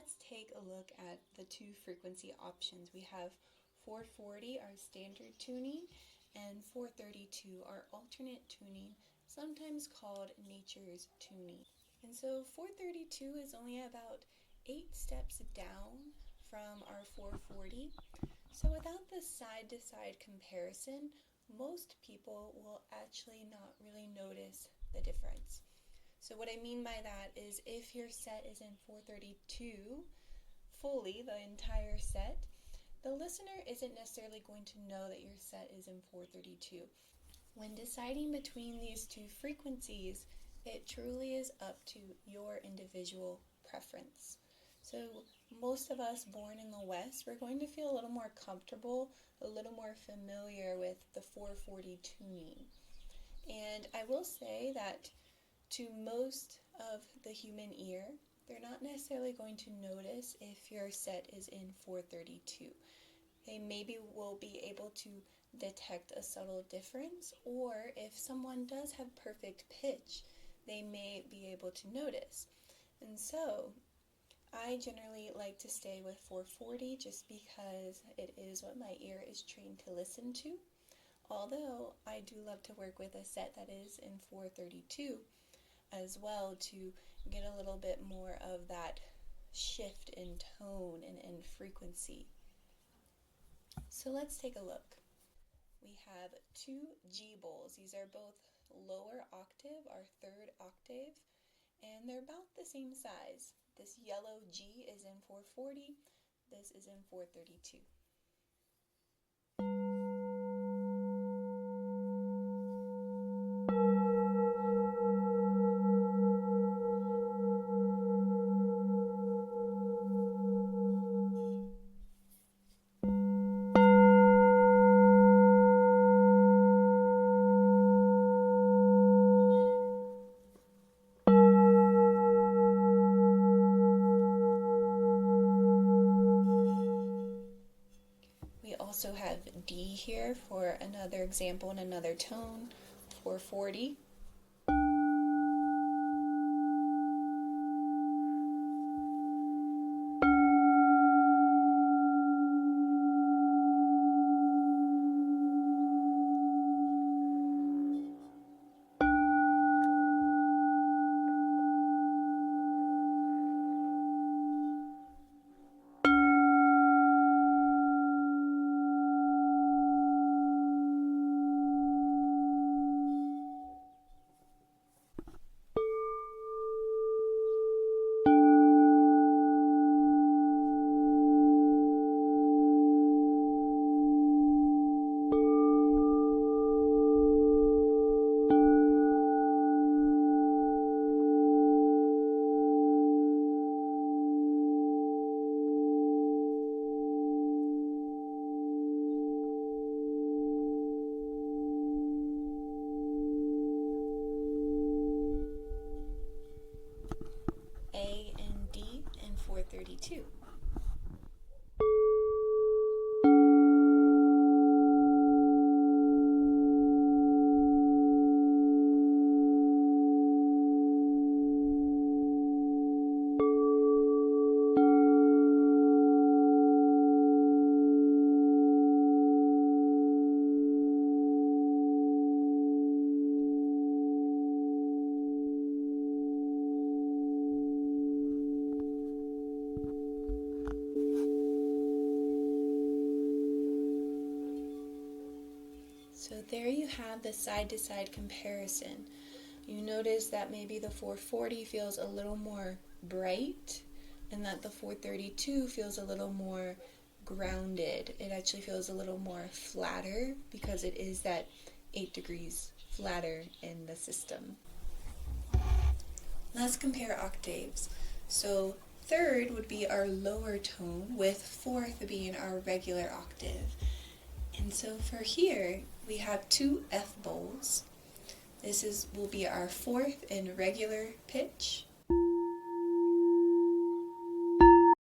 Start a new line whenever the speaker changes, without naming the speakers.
let's take a look at the two frequency options. We have 440, our standard tuning, and 432, our alternate tuning, sometimes called nature's tuning. And so 432 is only about 8 steps down from our 440. So without the side-to-side comparison, most people will actually not really notice the difference. So what I mean by that is if your set is in 432 fully, the entire set, the listener isn't necessarily going to know that your set is in 432. When deciding between these two frequencies, it truly is up to your individual preference. So most of us born in the West, we're going to feel a little more comfortable, a little more familiar with the 440 tuning. And I will say that to most of the human ear, they're not necessarily going to notice if your set is in 432. They maybe will be able to detect a subtle difference, or if someone does have perfect pitch, they may be able to notice. And so I generally like to stay with 440 just because it is what my ear is trained to listen to. Although I do love to work with a set that is in 432 as well to get a little bit more of that shift in tone and frequency. So let's take a look. We have two G bowls. These are both lower octave, our third octave, and they're about the same size. This yellow G is in 440, this is in 432. We also have D here for another example and another tone, 440. A and D and 432. So there you have the side-to-side comparison. You notice that maybe the 440 feels a little more bright and that the 432 feels a little more grounded. It actually feels a little more flatter because it is that 8 degrees flatter in the system. Let's compare octaves. So third would be our lower tone, with fourth being our regular octave. And so for here, we have two F bowls. This will be our fourth in regular pitch,